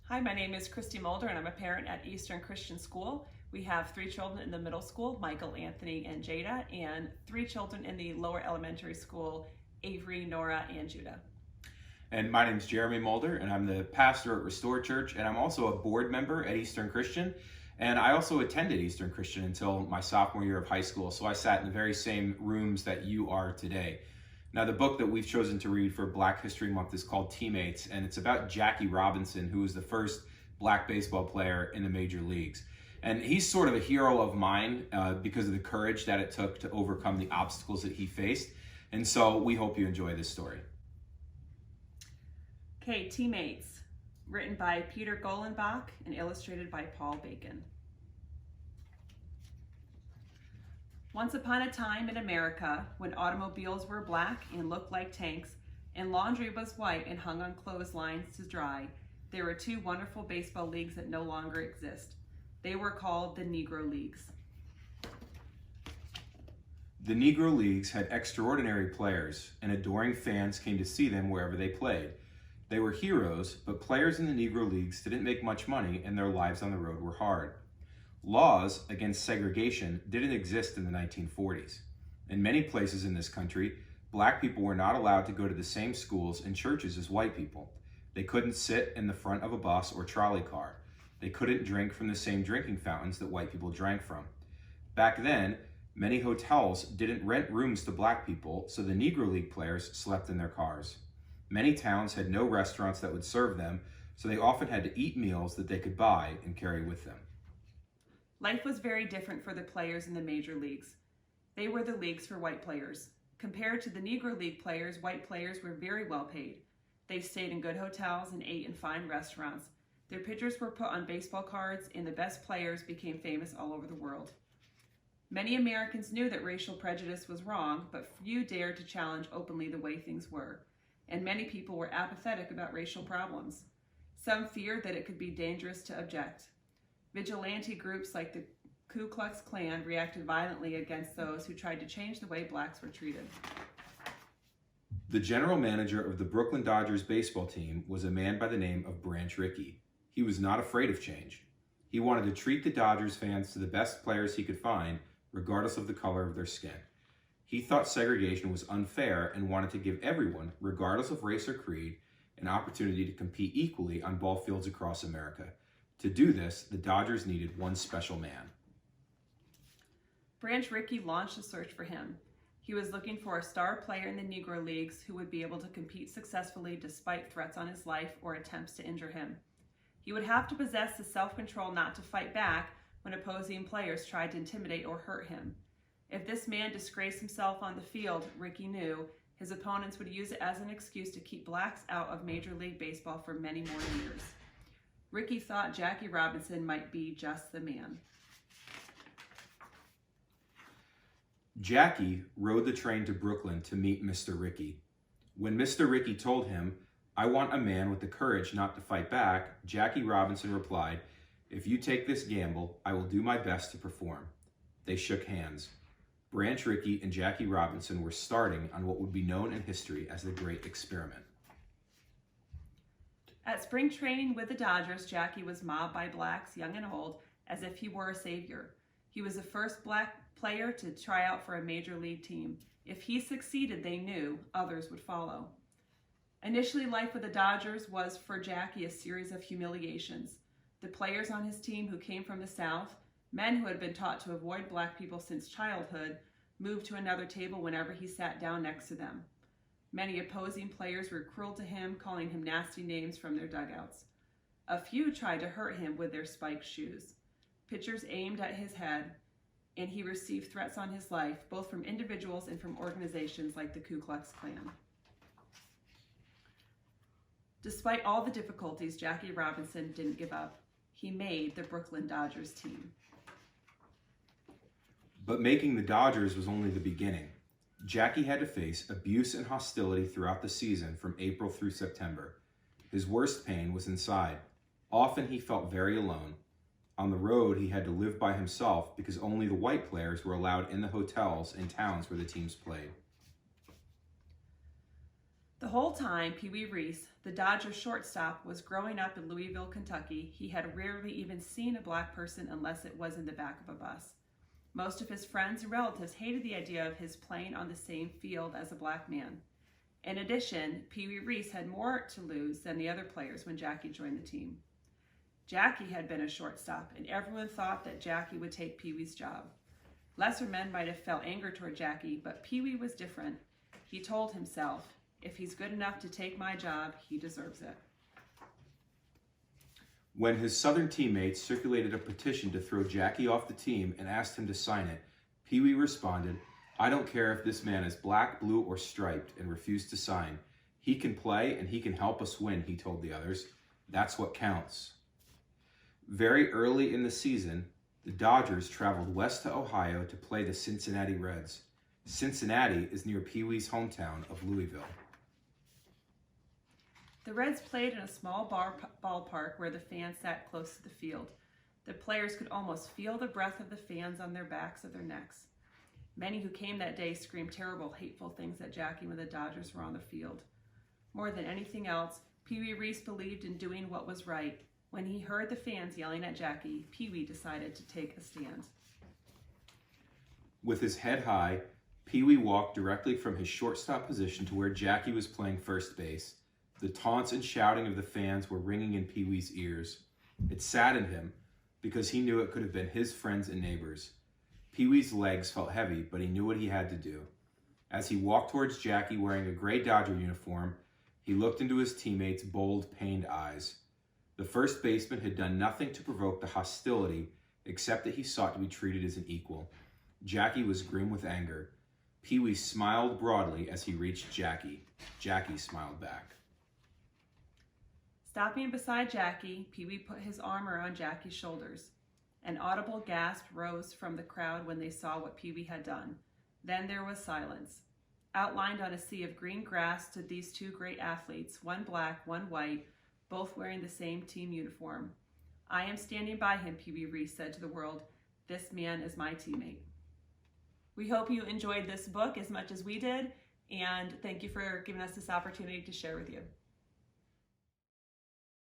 Hi, my name is Christy Mulder and I'm a parent at Eastern Christian School. We have 3 children in the middle school, Michael, Anthony, and Jada, and 3 children in the lower elementary school, Avery, Nora, and Judah. And my name is Jeremy Mulder, and I'm the pastor at Restore Church, and I'm also a board member at Eastern Christian. And I also attended Eastern Christian until my sophomore year of high school, so I sat in the very same rooms that you are today. Now, the book that we've chosen to read for Black History Month is called Teammates, and it's about Jackie Robinson, who was the first black baseball player in the major leagues. And he's sort of a hero of mine because of the courage that it took to overcome the obstacles that he faced. And so we hope you enjoy this story. Okay, Teammates, written by Peter Golenbach and illustrated by Paul Bacon. Once upon a time in America, when automobiles were black and looked like tanks, and laundry was white and hung on clotheslines to dry, there were 2 wonderful baseball leagues that no longer exist. They were called the Negro Leagues. The Negro Leagues had extraordinary players, and adoring fans came to see them wherever they played. They were heroes, but players in the Negro Leagues didn't make much money, and their lives on the road were hard. Laws against segregation didn't exist in the 1940s. In many places in this country, black people were not allowed to go to the same schools and churches as white people. They couldn't sit in the front of a bus or trolley car. They couldn't drink from the same drinking fountains that white people drank from. Back then, many hotels didn't rent rooms to black people, so the Negro League players slept in their cars. Many towns had no restaurants that would serve them, so they often had to eat meals that they could buy and carry with them. Life was very different for the players in the major leagues. They were the leagues for white players. Compared to the Negro League players, white players were very well paid. They stayed in good hotels and ate in fine restaurants. Their pictures were put on baseball cards, and the best players became famous all over the world. Many Americans knew that racial prejudice was wrong, but few dared to challenge openly the way things were. And many people were apathetic about racial problems. Some feared that it could be dangerous to object. Vigilante groups like the Ku Klux Klan reacted violently against those who tried to change the way blacks were treated. The general manager of the Brooklyn Dodgers baseball team was a man by the name of Branch Rickey. He was not afraid of change. He wanted to treat the Dodgers fans to the best players he could find, regardless of the color of their skin. He thought segregation was unfair and wanted to give everyone, regardless of race or creed, an opportunity to compete equally on ball fields across America. To do this, the Dodgers needed one special man. Branch Rickey launched a search for him. He was looking for a star player in the Negro Leagues who would be able to compete successfully despite threats on his life or attempts to injure him. He would have to possess the self-control not to fight back when opposing players tried to intimidate or hurt him. If this man disgraced himself on the field, Rickey knew his opponents would use it as an excuse to keep blacks out of Major League Baseball for many more years. Rickey thought Jackie Robinson might be just the man. Jackie rode the train to Brooklyn to meet Mr. Rickey. When Mr. Rickey told him, "I want a man with the courage not to fight back," Jackie Robinson replied, "If you take this gamble, I will do my best to perform." They shook hands. Branch Rickey and Jackie Robinson were starting on what would be known in history as the Great Experiment. At spring training with the Dodgers, Jackie was mobbed by blacks, young and old, as if he were a savior. He was the first black player to try out for a major league team. If he succeeded, they knew others would follow. Initially, life with the Dodgers was for Jackie a series of humiliations. The players on his team who came from the South, men who had been taught to avoid black people since childhood, moved to another table whenever he sat down next to them. Many opposing players were cruel to him, calling him nasty names from their dugouts. A few tried to hurt him with their spiked shoes. Pitchers aimed at his head, and he received threats on his life, both from individuals and from organizations like the Ku Klux Klan. Despite all the difficulties, Jackie Robinson didn't give up. He made the Brooklyn Dodgers team. But making the Dodgers was only the beginning. Jackie had to face abuse and hostility throughout the season from April through September. His worst pain was inside. Often he felt very alone. On the road, he had to live by himself because only the white players were allowed in the hotels in towns where the teams played. The whole time, Pee Wee Reese, The Dodgers shortstop was growing up in Louisville, Kentucky. He had rarely even seen a black person unless it was in the back of a bus. Most of his friends and relatives hated the idea of his playing on the same field as a black man. In addition, Pee Wee Reese had more to lose than the other players when Jackie joined the team. Jackie had been a shortstop, and everyone thought that Jackie would take Pee Wee's job. Lesser men might have felt anger toward Jackie, but Pee Wee was different. He told himself, if he's good enough to take my job, he deserves it. When his Southern teammates circulated a petition to throw Jackie off the team and asked him to sign it, Pee Wee responded, "I don't care if this man is black, blue, or striped," and refused to sign. "He can play and he can help us win," he told the others. "That's what counts." Very early in the season, the Dodgers traveled west to Ohio to play the Cincinnati Reds. Cincinnati is near Pee Wee's hometown of Louisville. The Reds played in a small ballpark where the fans sat close to the field. The players could almost feel the breath of the fans on their backs or their necks. Many who came that day screamed terrible, hateful things at Jackie when the Dodgers were on the field. More than anything else, Pee Wee Reese believed in doing what was right. When he heard the fans yelling at Jackie, Pee Wee decided to take a stand. With his head high, Pee Wee walked directly from his shortstop position to where Jackie was playing first base. The taunts and shouting of the fans were ringing in Pee Wee's ears. It saddened him because he knew it could have been his friends and neighbors. Pee Wee's legs felt heavy, but he knew what he had to do. As he walked towards Jackie wearing a gray Dodger uniform, he looked into his teammates' bold, pained eyes. The first baseman had done nothing to provoke the hostility except that he sought to be treated as an equal. Jackie was grim with anger. Pee Wee smiled broadly as he reached Jackie. Jackie smiled back. Stopping beside Jackie, Pee Wee put his arm around Jackie's shoulders. An audible gasp rose from the crowd when they saw what Pee Wee had done. Then there was silence. Outlined on a sea of green grass stood these two great athletes, one black, one white, both wearing the same team uniform. "I am standing by him," Pee Wee Reese said to the world. "This man is my teammate." We hope you enjoyed this book as much as we did, and thank you for giving us this opportunity to share with you.